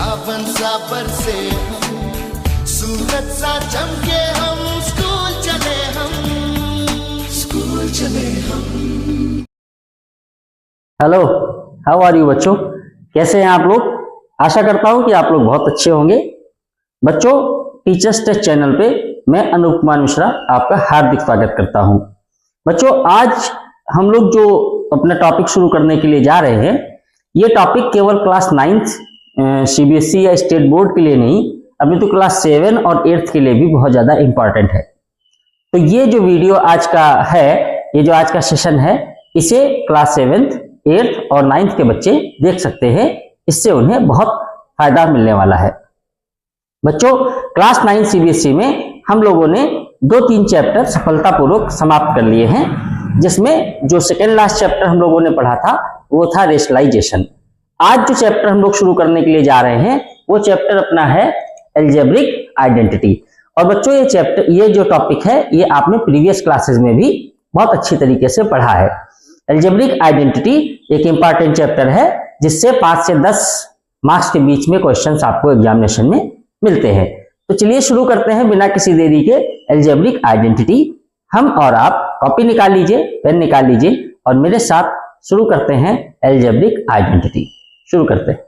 सावन सा बरसे सूरज सा चमके हम स्कूल चले हम। हेलो, हाउ आर यू बच्चों, कैसे हैं आप लोग। आशा करता हूं कि आप लोग बहुत अच्छे होंगे। बच्चों, टीचर्स टेस्ट चैनल पे मैं अनूप कुमार मिश्रा आपका हार्दिक स्वागत करता हूं। बच्चों, आज हम लोग जो अपना टॉपिक शुरू करने के लिए जा रहे हैं, ये टॉपिक केवल क्लास 9th सीबीएसई या स्टेट बोर्ड के लिए नहीं, अभी तो क्लास 7 और 8th के लिए भी बहुत ज्यादा इंपॉर्टेंट है। तो ये जो वीडियो आज का है, ये जो आज का सेशन है, इसे क्लास 7th, 8th और 9th के बच्चे देख सकते हैं। इससे उन्हें बहुत फायदा मिलने वाला है। बच्चों, क्लास 9 सीबीएसई में हम लोगों ने 2-3 चैप्टर सफलतापूर्वक समाप्त कर लिए हैं, जिसमें जो सेकेंड लास्ट चैप्टर हम लोगों ने पढ़ा था वो था रेशनलाइजेशन। आज जो चैप्टर हम लोग शुरू करने के लिए जा रहे हैं वो चैप्टर अपना है एल्जेब्रिक आइडेंटिटी। और बच्चों, ये जो टॉपिक है ये आपने प्रीवियस क्लासेस में भी बहुत अच्छी तरीके से पढ़ा है। एल्जेब्रिक आइडेंटिटी एक इंपॉर्टेंट चैप्टर है, जिससे 5 से 10 मार्क्स के बीच में क्वेश्चंस आपको एग्जामिनेशन में मिलते हैं। तो चलिए शुरू करते हैं बिना किसी देरी के एल्जेब्रिक आइडेंटिटी। हम और आप कॉपी निकाल लीजिए, पेन निकाल लीजिए और मेरे साथ शुरू करते हैं एल्जेब्रिक आइडेंटिटी। शुरू करते हैं।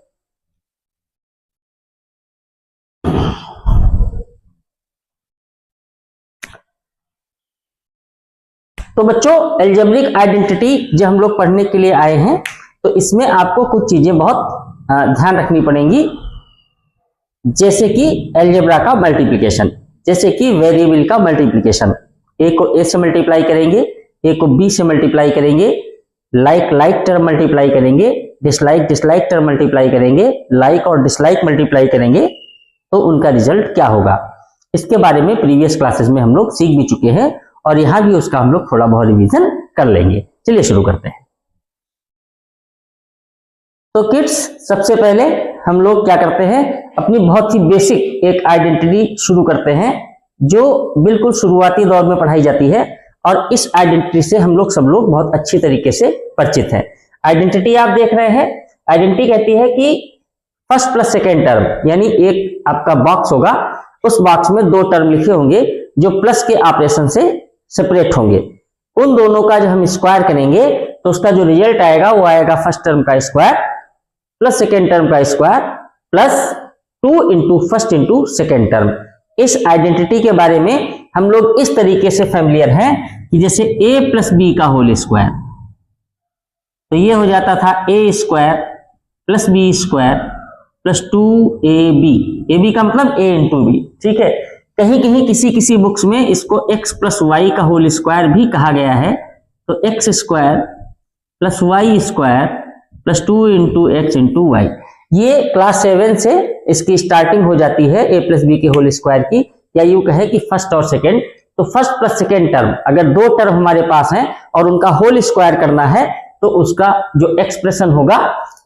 तो बच्चों, एल्जेब्रिक आइडेंटिटी जब हम लोग पढ़ने के लिए आए हैं तो इसमें आपको कुछ चीजें बहुत ध्यान रखनी पड़ेंगी, जैसे कि एल्जेब्रा का मल्टीप्लिकेशन, जैसे कि वेरिएबल का मल्टीप्लिकेशन। ए को ए से मल्टीप्लाई करेंगे, ए को बी से मल्टीप्लाई करेंगे, लाइक टर्म मल्टीप्लाई करेंगे, डिसलाइक टर्म मल्टीप्लाई करेंगे, लाइक और डिसलाइक मल्टीप्लाई करेंगे, तो उनका रिजल्ट क्या होगा, इसके बारे में प्रीवियस क्लासेस में हम लोग सीख भी चुके हैं और यहां भी उसका हम लोग थोड़ा बहुत रिवीजन कर लेंगे। चलिए शुरू करते हैं। तो किड्स, सबसे पहले हम लोग क्या करते हैं, अपनी बहुत ही बेसिक एक आइडेंटिटी शुरू करते हैं जो बिल्कुल शुरुआती दौर में पढ़ाई जाती है, और इस आइडेंटिटी से हम लोग सब लोग बहुत अच्छी तरीके से परिचित हैं। आइडेंटिटी आप देख रहे हैं, आइडेंटिटी कहती है कि फर्स्ट प्लस सेकेंड टर्म, यानी एक आपका बॉक्स होगा, उस बॉक्स में 2 टर्म लिखे होंगे जो प्लस के ऑपरेशन से सेपरेट होंगे। उन दोनों का जब हम स्क्वायर करेंगे तो उसका जो रिजल्ट आएगा वो आएगा फर्स्ट टर्म का स्क्वायर प्लस सेकेंड टर्म का square plus 2 into first into second term. इस आइडेंटिटी के बारे में हम लोग इस तरीके से फैमिलियर हैं कि जैसे a प्लस बी का होल स्क्वायर, तो ये हो जाता था a square plus b square plus 2ab। ab का मतलब a इंटू बी, ठीक है। कहीं कहीं किसी बुक्स में इसको x प्लस वाई का होल स्क्वायर भी कहा गया है, तो x square plus y square plus 2 into x into y. ये क्लास 7 से इसकी स्टार्टिंग हो जाती है a प्लस बी के होल स्क्वायर की, या यूं कहे कि फर्स्ट और सेकेंड। तो फर्स्ट प्लस सेकेंड टर्म, अगर 2 टर्म हमारे पास हैं और उनका होल स्क्वायर करना है तो उसका जो एक्सप्रेशन होगा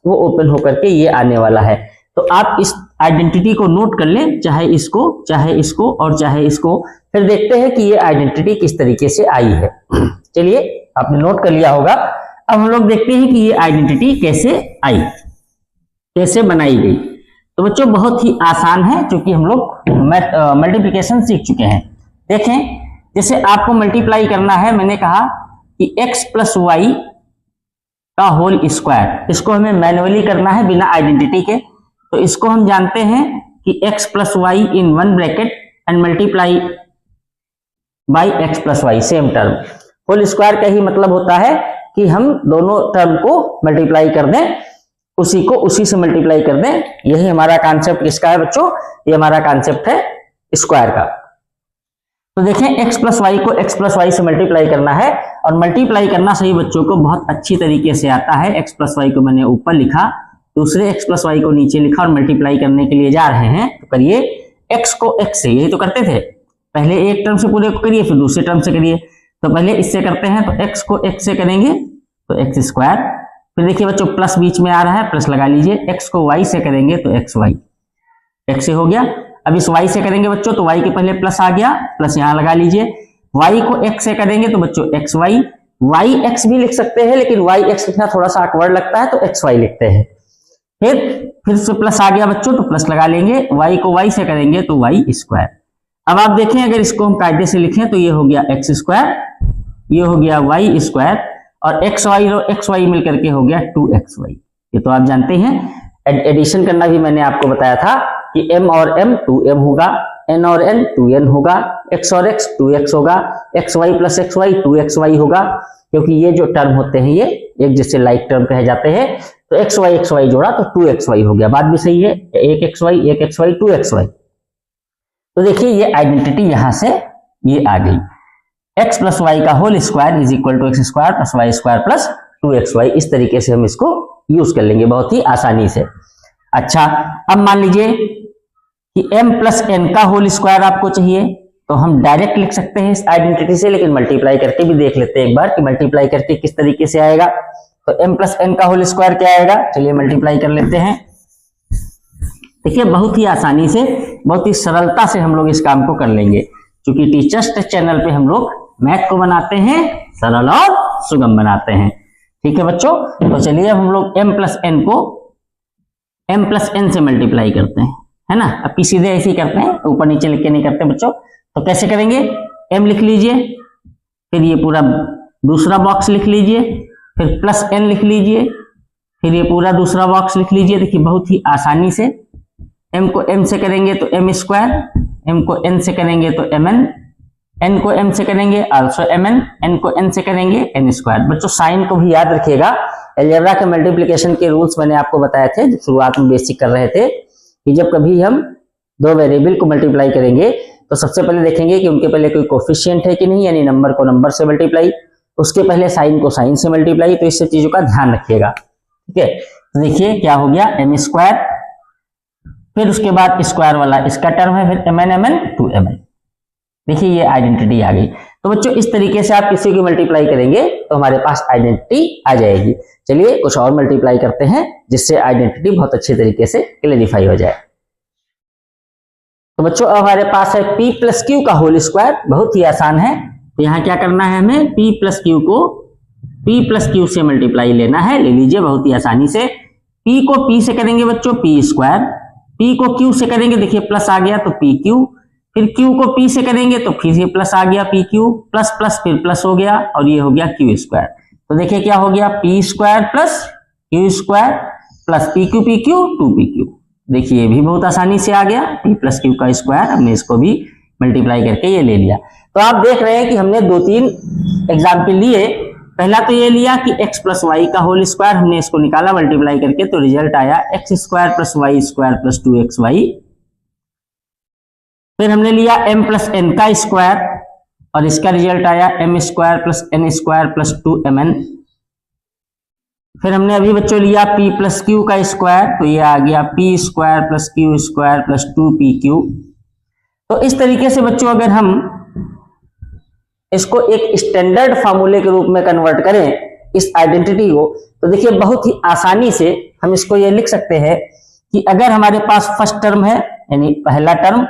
वो ओपन होकर के ये आने वाला है। तो आप इस आइडेंटिटी को नोट कर लें, चाहे इसको और चाहे इसको, फिर देखते हैं कि ये आइडेंटिटी किस तरीके से आई है। चलिए, आपने नोट कर लिया होगा। अब हम लोग देखते हैं कि ये आइडेंटिटी कैसे आई, कैसे बनाई गई। तो बच्चों, बहुत ही आसान है, क्योंकि हम लोग मल्टीप्लिकेशन सीख चुके हैं। देखें, जैसे आपको मल्टीप्लाई करना है, मैंने कहा कि x प्लस वाई का होल स्क्वायर, इसको हमें मैन्युअली करना है बिना आइडेंटिटी के। तो इसको हम जानते हैं कि x plus y in 1 bracket and multiply by x plus y, same term. Whole square का ही मतलब होता है कि हम दोनों टर्म को मल्टीप्लाई कर दें, उसी को उसी से मल्टीप्लाई कर दें। यही हमारा कॉन्सेप्ट किसका है बच्चों, ये हमारा कॉन्सेप्ट है स्क्वायर का। तो देखें, x प्लस वाई को x प्लस वाई से मल्टीप्लाई करना है, और मल्टीप्लाई करना सही बच्चों को बहुत अच्छी तरीके से आता है। x प्लस वाई को मैंने ऊपर लिखा, दूसरे x प्लस वाई को नीचे लिखा, और मल्टीप्लाई करने के लिए जा रहे हैं। तो करिए, x को x से, यही तो करते थे, पहले एक टर्म से पूरे को करिए, फिर दूसरे टर्म से करिए। तो पहले इससे करते हैं, तो x को x से करेंगे तो x स्क्वायर, फिर देखिए बच्चों प्लस बीच में आ रहा है, प्लस लगा लीजिए। x को y से करेंगे तो x y, x से हो गया। अब इस y से करेंगे बच्चों तो y के पहले प्लस आ गया, प्लस यहाँ लगा लीजिए। y को x से करेंगे तो बच्चों x y, y x भी लिख सकते हैं, लेकिन y x लिखना थोड़ा सा awkward लगता है तो x y लिखते हैं। फिर फिर से प्लस आ गया बच्चों तो प्लस लगा लेंगे, y को y से करेंगे तो y स्क्वायर। अब आप देखें अगर इसको हम कायदे से लिखें तो ये हो गया x स्क्वायर, ये हो गया y स्क्वायर और x y मिलकर के हो गया 2xy। ये तो आप जानते हैं। एडिशन करना भी मैंने आपको बताया था कि m और m 2m होगा, n और n 2n होगा, x और x 2x होगा, xy प्लस xy 2xy होगा, क्योंकि ये जो टर्म होते हैं ये एक जैसे लाइक टर्म कहे जाते हैं। तो xy जोड़ा तो 2xy हो गया, बात भी सही है, एक xy 2xy। तो देखिए ये आइडेंटिटी यहां से ये आ गई, x प्लस वाई का whole square is equal to x square plus y square plus 2xy। इस तरीके से हम इसको यूज कर लेंगे बहुत ही आसानी से। अच्छा, अब मान लीजिए कि m प्लस n का होल स्क्वायर आपको चाहिए, तो हम डायरेक्ट लिख सकते हैं इस आइडेंटिटी से, लेकिन मल्टीप्लाई करके भी देख लेते हैं एक बार कि मल्टीप्लाई करके किस तरीके से आएगा। तो m प्लस n का होल स्क्वायर क्या आएगा, चलिए मल्टीप्लाई कर लेते हैं। देखिए बहुत ही आसानी से, बहुत ही सरलता से हम लोग इस काम को कर लेंगे, क्योंकि टीचर्स टेस्ट चैनल पे हम लोग मैथ को बनाते हैं सरल और सुगम बनाते हैं। ठीक है बच्चों, तो चलिए हम लोग m प्लस n को m प्लस n से मल्टीप्लाई करते हैं, है ना। अब की सीधे ऐसे ही करते हैं, ऊपर नीचे लिख के नहीं करते बच्चों। तो कैसे करेंगे, m लिख लीजिए, फिर ये पूरा दूसरा बॉक्स लिख लीजिए, फिर प्लस n लिख लीजिए, फिर ये पूरा दूसरा बॉक्स लिख लीजिए। देखिए बहुत ही आसानी से m को m से करेंगे तो m स्क्वायर, m को n से करेंगे तो mn, n को m से करेंगे आल्सो mn, n को n से करेंगे n स्क्वायर। बच्चों साइन को भी याद रखिएगा, अलजेब्रा के मल्टीप्लिकेशन के रूल्स मैंने आपको बताए थे जब शुरुआत में बेसिक कर रहे थे, कि जब कभी हम दो वेरिएबल को मल्टीप्लाई करेंगे तो सबसे पहले देखेंगे कि उनके पहले कोई कोफिशिएंट है कि नहीं, यानी नंबर को नंबर से मल्टीप्लाई, उसके पहले साइन को साइन से मल्टीप्लाई। तो इस सब चीजों का ध्यान रखिएगा, ठीक है। तो देखिए क्या हो गया, m स्क्वायर, फिर उसके बाद स्क्वायर वाला इसका टर्म है, फिर mn 2mn। देखिए ये आइडेंटिटी आ गई। तो बच्चों इस तरीके से आप किसी की मल्टीप्लाई करेंगे तो हमारे पास आइडेंटिटी आ जाएगी। चलिए कुछ और मल्टीप्लाई करते हैं जिससे आइडेंटिटी बहुत अच्छे तरीके से क्लैरिफाई हो जाए। तो बच्चों अब हमारे पास है p प्लस क्यू का होल स्क्वायर, बहुत ही आसान है। तो यहाँ क्या करना है, हमें p प्लस क्यू को p प्लस क्यू से मल्टीप्लाई लेना है, ले लीजिए बहुत ही आसानी से। p को p से करेंगे बच्चों p स्क्वायर, p को q से करेंगे, देखिए प्लस आ गया तो p क्यू, फिर q को p से करेंगे तो फिर ये प्लस आ गया p क्यू, प्लस प्लस फिर प्लस हो गया और ये हो गया q स्क्वायर। तो देखिए क्या हो गया, p square plus q square plus p Q 2p Q. देखिए ये भी बहुत आसानी से आ गया, p प्लस क्यू का स्क्वायर, हमने इसको भी मल्टीप्लाई करके ये ले लिया। तो आप देख रहे हैं कि हमने 2-3 एग्जाम्पल लिए। पहला तो ये लिया कि x प्लस वाई का होल स्क्वायर, हमने इसको निकाला मल्टीप्लाई करके, तो रिजल्ट आया x square plus y square plus 2xy। फिर हमने लिया m प्लस n का स्क्वायर और इसका रिजल्ट आया m square plus n square plus 2mn। फिर हमने अभी बच्चों लिया p प्लस क्यू का स्क्वायर, तो ये आ गया p square plus q square plus 2pq। तो इस तरीके से बच्चों अगर हम इसको एक स्टैंडर्ड फार्मूले के रूप में कन्वर्ट करें इस आइडेंटिटी को, तो देखिए बहुत ही आसानी से हम इसको ये लिख सकते हैं कि अगर हमारे पास फर्स्ट टर्म है यानी पहला टर्म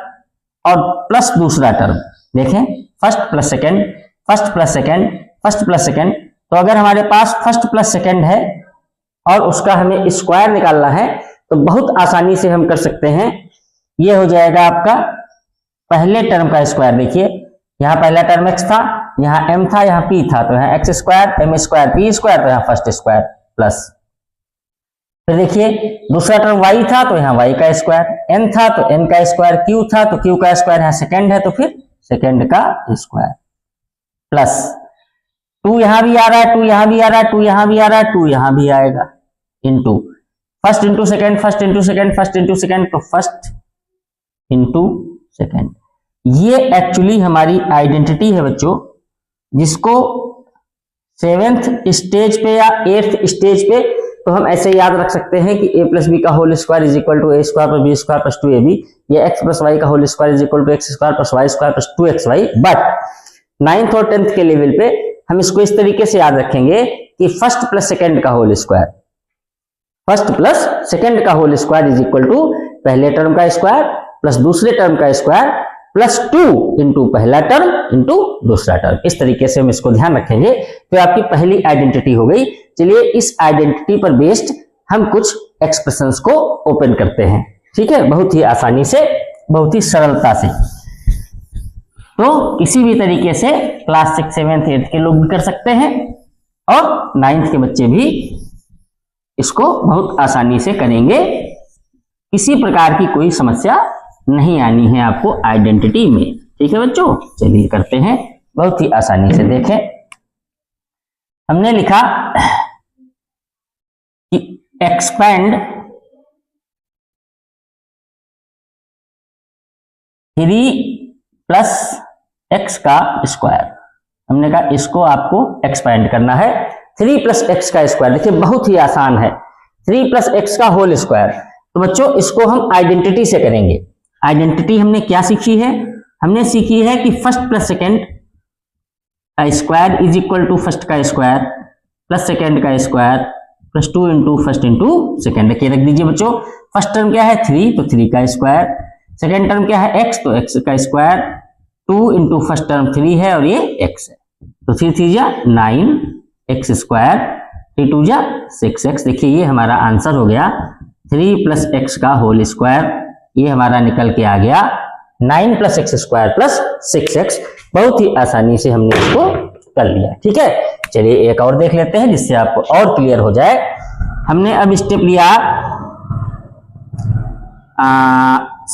और प्लस दूसरा टर्म, देखें first plus second, first plus second, first plus second, तो अगर हमारे पास फर्स्ट प्लस सेकंड है और उसका हमें स्क्वायर निकालना है तो बहुत आसानी से हम कर सकते हैं। ये हो जाएगा आपका पहले टर्म का स्क्वायर। देखिए यहाँ पहला टर्म x था, यहाँ m था, यहाँ p था, तो यहाँ x square m square p square, तो यहाँ फर्स्ट स्क्वायर प्लस। फिर देखिए दूसरा टर्म y था तो यहाँ y का स्क्वायर, n था तो n का स्क्वायर, q था तो q का स्क्वायर, यहाँ सेकंड है तो फिर सेकंड का स्क्वायर प्लस 2 यहाँ भी आ रहा है, 2 यहाँ भी आ रहा है, 2 यहाँ भी आ रहा है, 2 यहाँ भी आएगा, into first into second, first into second, first into second, तो फर्स्ट इंटू सेकंड। ये एक्चुअली हमारी आइडेंटिटी है बच्चों, जिसको 7th स्टेज पे या 8th स्टेज पे तो हम ऐसे याद रख सकते हैं कि a प्लस बी का whole square is equal to a square plus b square plus 2ab, या x प्लस वाई का whole square is equal to x square plus y square plus 2xy। But 9th और 10th के level पे हम इसको इस तरीके से याद रखेंगे कि फर्स्ट प्लस सेकंड का whole square, first plus second का whole square is equal to पहले टर्म का स्क्वायर प्लस दूसरे टर्म का स्क्वायर प्लस 2 इंटू पहला टर्म इंटू दूसरा टर्म। इस तरीके से हम इसको ध्यान रखेंगे तो आपकी पहली आइडेंटिटी हो गई। चलिए इस आइडेंटिटी पर बेस्ड हम कुछ एक्सप्रेशंस को ओपन करते हैं। ठीक है, बहुत ही आसानी से, बहुत ही सरलता से। तो किसी भी तरीके से क्लास 6, 7, 8 के लोग भी कर सकते हैं और 9th के बच्चे भी इसको बहुत आसानी से करेंगे। किसी प्रकार की कोई समस्या नहीं आनी है आपको आइडेंटिटी में। ठीक है बच्चों, चलिए करते हैं बहुत ही आसानी से। देखें, हमने लिखा कि एक्सपेंड 3 प्लस एक्स का स्क्वायर। हमने कहा इसको आपको एक्सपेंड करना है 3 प्लस एक्स का स्क्वायर। देखिए बहुत ही आसान है, 3 प्लस एक्स का होल स्क्वायर। तो बच्चों इसको हम आइडेंटिटी से करेंगे। आइडेंटिटी हमने क्या सीखी है? हमने सीखी है कि फर्स्ट प्लस सेकेंड का square is equal to first का स्क्वायर प्लस सेकेंड का square plus 2 into first into second. देखिए रख दीजिए बच्चों, फर्स्ट टर्म क्या है 3, तो 3 का स्क्वायर। सेकेंड टर्म क्या है x, तो x का स्क्वायर। 2 इंटू फर्स्ट टर्म 3 है और ये x है, तो 3 3 जा 9 x स्क्वायर, 3 2 जा 6x। देखिए ये हमारा आंसर हो गया 3 प्लस एक्स का होल स्क्वायर। ये हमारा निकल के आ गया 9 plus x square plus 6x। बहुत ही आसानी से हमने इसको कर लिया। ठीक है, चलिए एक और देख लेते हैं जिससे आपको और क्लियर हो जाए। हमने अब स्टेप लिया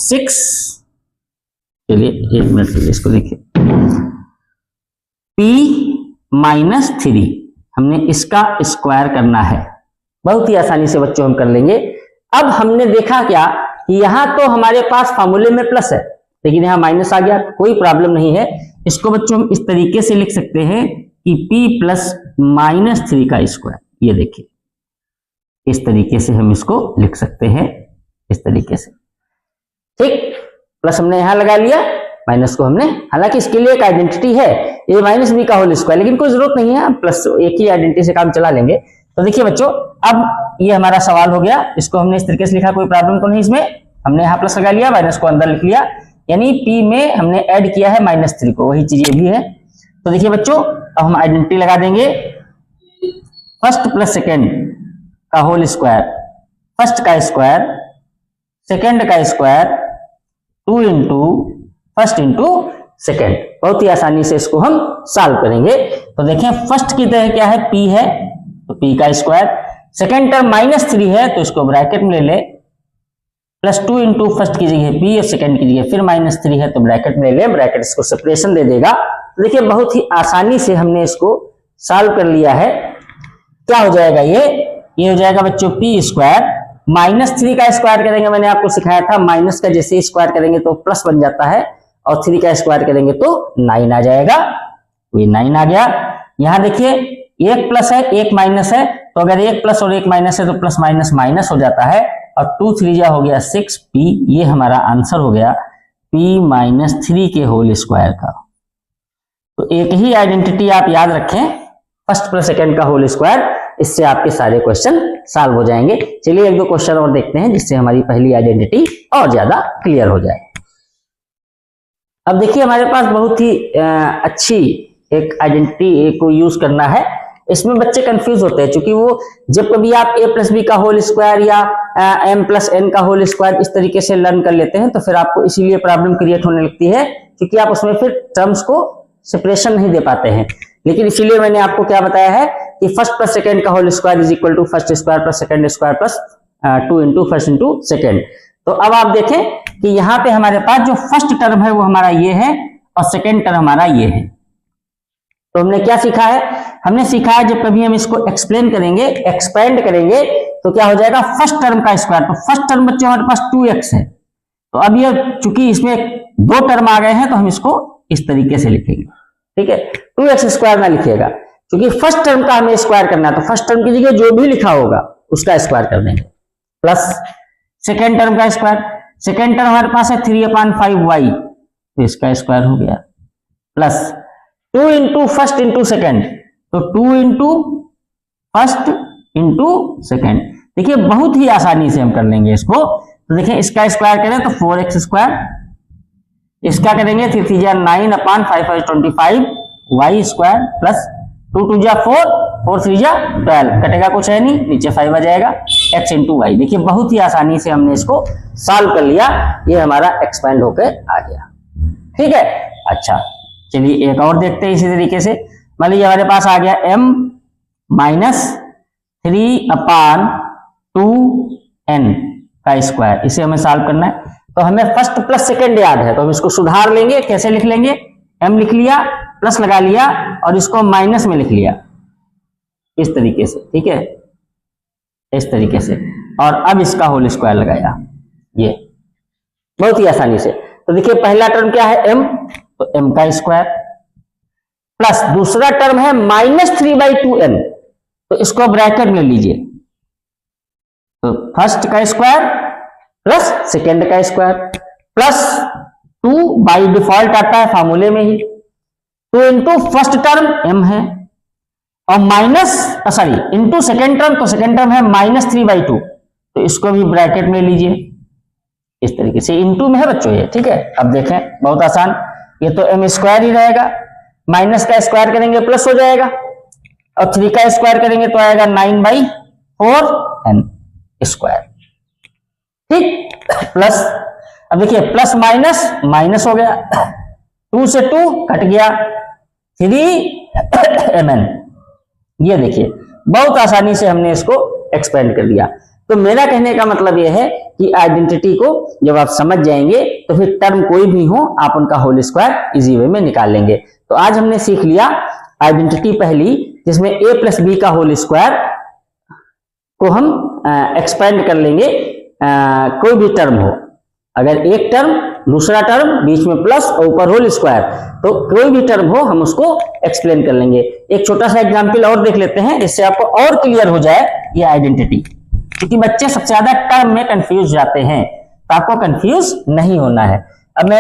6, चलिए 1 मिनट के लिए इसको देखिए, p माइनस 3 हमने इसका स्क्वायर करना है। बहुत ही आसानी से बच्चों हम कर लेंगे। अब हमने देखा क्या कि यहां तो हमारे पास फॉर्मूले में प्लस है लेकिन यहां माइनस आ गया, कोई प्रॉब्लम नहीं है। इसको बच्चों हम इस तरीके से लिख सकते हैं कि p प्लस माइनस 3 का स्क्वायर। ये देखिए इस तरीके से हम इसको लिख सकते हैं, इस तरीके से। ठीक, प्लस हमने यहां लगा लिया, माइनस को हमने, हालांकि इसके लिए एक आइडेंटिटी है ये माइनस बी का होल स्क्वायर, लेकिन कोई जरूरत नहीं है, प्लस एक ही आइडेंटिटी से काम चला लेंगे। तो देखिए बच्चों, अब ये हमारा सवाल हो गया, इसको हमने इस तरीके से लिखा, कोई प्रॉब्लम तो नहीं इसमें। हमने यहाँ प्लस लगा लिया, माइनस को अंदर लिख लिया, यानी p में हमने ऐड किया है -3 को, वही चीज ये भी है। तो देखिए बच्चों, अब हम आइडेंटिटी लगा देंगे, फर्स्ट प्लस सेकेंड का होल स्क्वायर, फर्स्ट का स्क्वायर, सेकेंड का square, 2 into first into second. बहुत ही आसानी से इसको हम सॉल्व करेंगे। तो देखें, फर्स्ट की तरह क्या है, p है, तो p का स्क्वायर। सेकेंड टर्म -3 है तो इसको ब्रैकेट में ले ले, प्लस 2 इंटू फर्स्ट की जगह p और सेकेंड की जगह फिर -3 है तो ब्रैकेट में ले ले, ब्रैकेट इसको सेपरेशन दे देगा। तो देखिए बहुत ही आसानी से हमने इसको सॉल्व कर लिया है। क्या हो जाएगा ये हो जाएगा बच्चों p स्क्वायर, -3 का स्क्वायर करेंगे, मैंने आपको सिखाया था, माइनस का जैसे स्क्वायर करेंगे तो प्लस बन जाता है, और 3 का स्क्वायर करेंगे तो 9 आ जाएगा। ये 9 आ गया। यहां देखिए एक प्लस है एक माइनस है, तो अगर एक प्लस और एक माइनस है तो प्लस माइनस माइनस हो जाता है, और 2 3 जा हो गया 6p। ये हमारा आंसर हो गया p माइनस 3 के होल स्क्वायर का। तो एक ही आइडेंटिटी आप याद रखें, फर्स्ट प्लस सेकेंड का होल स्क्वायर, इससे आपके सारे क्वेश्चन सॉल्व हो जाएंगे। चलिए एक दो क्वेश्चन और देखते हैं जिससे हमारी पहली आइडेंटिटी और ज्यादा क्लियर हो जाए। अब देखिए हमारे पास बहुत ही अच्छी एक आइडेंटिटी को यूज करना है। इसमें बच्चे कंफ्यूज होते हैं, क्योंकि वो जब कभी आप a प्लस बी का होल स्क्वायर या m प्लस n का होल स्क्वायर इस तरीके से लर्न कर लेते हैं तो फिर आपको इसीलिए प्रॉब्लम क्रिएट होने लगती है, क्योंकि आप उसमें फिर टर्म्स को सेपरेशन नहीं दे पाते हैं। लेकिन इसीलिए मैंने आपको क्या बताया है कि फर्स्ट प्लस सेकेंड का whole square is equal to first square plus second square plus 2 into first into second. तो अब आप देखें कि यहाँ पे हमारे पास जो फर्स्ट टर्म है वो हमारा ये है और सेकेंड टर्म हमारा ये है। तो हमने क्या सीखा है, हमने सीखा है जब कभी हम इसको एक्सप्लेन करेंगे, एक्सपेंड करेंगे, तो क्या हो जाएगा, फर्स्ट टर्म का स्क्वायर। तो फर्स्ट टर्म बच्चे हमारे पास 2x है, तो अब ये चूंकि इसमें 2 टर्म आ गए हैं तो हम इसको इस तरीके से लिखेंगे। ठीक है, 2x स्क्वायर ना लिखिएगा, क्योंकि फर्स्ट टर्म का हमें स्क्वायर करना है, तो फर्स्ट टर्म की जगह जो भी लिखा होगा उसका स्क्वायर कर देंगे, प्लस सेकेंड टर्म का स्क्वायर। सेकेंड टर्म हमारे पास है 3/5y, तो इसका स्क्वायर हो गया, plus 2 into first into second, तो 2 इंटू फर्स्ट इंटू सेकेंड। देखिए बहुत ही आसानी से हम कर लेंगे इसको। तो देखिए इसका स्क्वायर करें तो 4x स्क्वायर, इसका करेंगे 3 3 जा 9/5 5 25 y स्क्वायर प्लस 2 2 जा 4 4 3 जा 12, कटेगा कुछ है नहीं, नीचे 5 आ जाएगा। x into y. देखिए बहुत ही आसानी से हमने इसको सॉल्व कर लिया, ये हमारा एक्सपेंड होकर आ गया। ठीक है, अच्छा चलिए एक और देखते हैं इसी तरीके से। मान लीजिए हमारे पास आ गया m माइनस 3/2n का स्क्वायर, इसे हमें सॉल्व करना है। तो हमें फर्स्ट प्लस सेकेंड याद है, तो हम इसको सुधार लेंगे। कैसे लिख लेंगे, m लिख लिया, प्लस लगा लिया और इसको माइनस में लिख लिया इस तरीके से। ठीक है, इस तरीके से, और अब इसका होल स्क्वायर लगाया, ये बहुत ही आसानी से। तो देखिए पहला टर्म क्या है m, तो m का स्क्वायर, प्लस दूसरा टर्म है -3/2n, तो इसको ब्रैकेट में लीजिए। तो फर्स्ट का स्क्वायर प्लस सेकेंड का स्क्वायर प्लस 2 बाई डिफॉल्ट आता है फार्मूले में ही, 2 इंटू फर्स्ट टर्म m है और इंटू सेकेंड टर्म, तो सेकेंड टर्म है -3/2, तो इसको भी ब्रैकेट में लीजिए इस तरीके से। इंटू में है बच्चों ये। ठीक है, अब देखें बहुत आसान, ये तो m स्क्वायर ही रहेगा, माइनस का स्क्वायर करेंगे प्लस हो जाएगा और 3 का स्क्वायर करेंगे तो आएगा 9/4n स्क्वायर। ठीक, प्लस, अब देखिए प्लस माइनस माइनस हो गया, 2 से 2 कट गया, 3mn। ये देखिए बहुत आसानी से हमने इसको एक्सपेंड कर दिया। तो मेरा कहने का मतलब यह है कि आइडेंटिटी को जब आप समझ जाएंगे तो फिर टर्म कोई भी हो आप उनका होल स्क्वायर इजी वे में निकाल लेंगे। तो आज हमने सीख लिया आइडेंटिटी पहली, जिसमें a प्लस बी का होल स्क्वायर को हम एक्सपेंड कर लेंगे। कोई भी टर्म हो, अगर एक टर्म दूसरा टर्म बीच में प्लस और ऊपर होल स्क्वायर, तो कोई भी टर्म हो हम उसको एक्सप्लेन कर लेंगे। एक छोटा सा एग्जांपल और देख लेते हैं जिससे आपको और क्लियर हो जाए ये आइडेंटिटी, क्योंकि बच्चे सबसे ज्यादा टर्म में कंफ्यूज जाते हैं, तो आपको कंफ्यूज नहीं होना है। अब मैं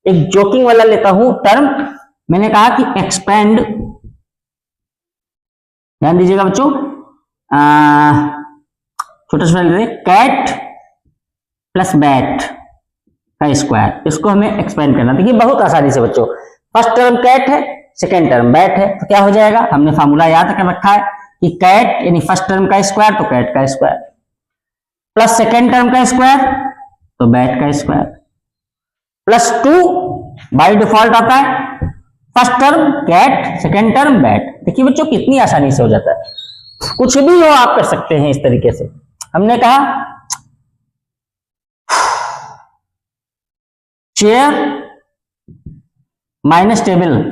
एक जोकिंग वाला लेता हूं टर्म। मैंने कहा कि एक्सपेंड, ध्यान दीजिएगा बच्चों, छोटा सा लेते हैं, कैट प्लस बैट का स्क्वायर, इसको हमें एक्सपेंड करना। देखिए बहुत आसानी से बच्चों, फर्स्ट टर्म कैट है, सेकेंड टर्म बैट है, तो क्या हो जाएगा, हमने फार्मूला याद कर रखा है कि कैट यानी फर्स्ट टर्म का स्क्वायर तो कैट का स्क्वायर, प्लस सेकेंड टर्म का स्क्वायर तो बैट का स्क्वायर, प्लस 2 बाई डिफॉल्ट आता है, first term cat second term bat. देखिए बच्चों कितनी आसानी से हो जाता है, कुछ भी हो आप कर सकते हैं इस तरीके से। हमने कहा चेयर माइनस टेबल,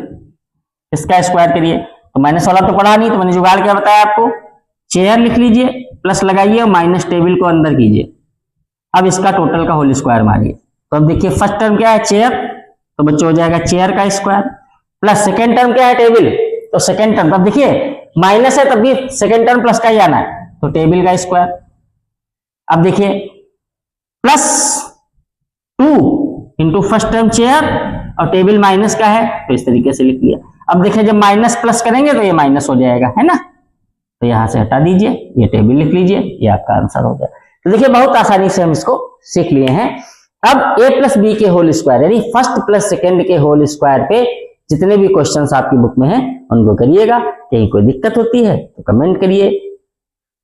इसका स्क्वायर करिए, तो माइनस वाला तो पढ़ा नहीं, तो मैंने जुगाड़ क्या बताया आपको, चेयर लिख लीजिए, प्लस लगाइए और माइनस टेबल को अंदर कीजिए। अब इसका टोटल का होल स्क्वायर मारिए। तो अब देखिए फर्स्ट टर्म क्या है चेयर, तो बच्चों हो जाएगा चेयर का स्क्वायर, प्लस सेकेंड टर्म क्या है टेबल, तो सेकेंड टर्म, अब देखिए माइनस है तब भी सेकेंड टर्म प्लस का ही आना है, तो टेबल का स्क्वायर। अब देखिए plus 2 into first term chair और टेबल माइनस का है, तो इस तरीके से लिख लिया। अब देखिए जब माइनस प्लस करेंगे तो ये माइनस हो जाएगा, है ना, तो यहां से हटा दीजिए, ये टेबल लिख लीजिए, ये आपका आंसर हो गया। तो देखिए बहुत आसानी से हम इसको सीख लिए हैं। अब a प्लस बी के होल स्क्वायर यानी फर्स्ट प्लस सेकेंड के होल स्क्वायर पे जितने भी क्वेश्चंस आपकी बुक में हैं उनको करिएगा। कहीं कोई दिक्कत होती है तो कमेंट करिए,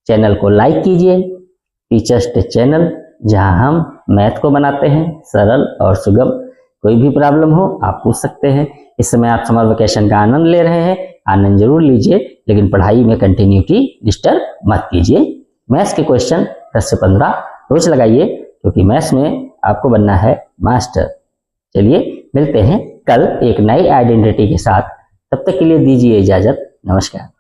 चैनल को लाइक कीजिए। टीचर्स डे चैनल, जहां हम मैथ को बनाते हैं सरल और सुगम। कोई भी प्रॉब्लम हो आप पूछ सकते हैं। इस समय आप समर वेकेशन का आनंद ले रहे हैं, आनंद जरूर लीजिए, लेकिन पढ़ाई में कंटिन्यूटी डिस्टर्ब मत कीजिए। मैथ्स के क्वेश्चन 10 से 15 रोज लगाइए, क्योंकि मैथ्स में आपको बनना है मास्टर। चलिए मिलते हैं कल एक नई आइडेंटिटी के साथ, तब तक के लिए दीजिए इजाजत, नमस्कार।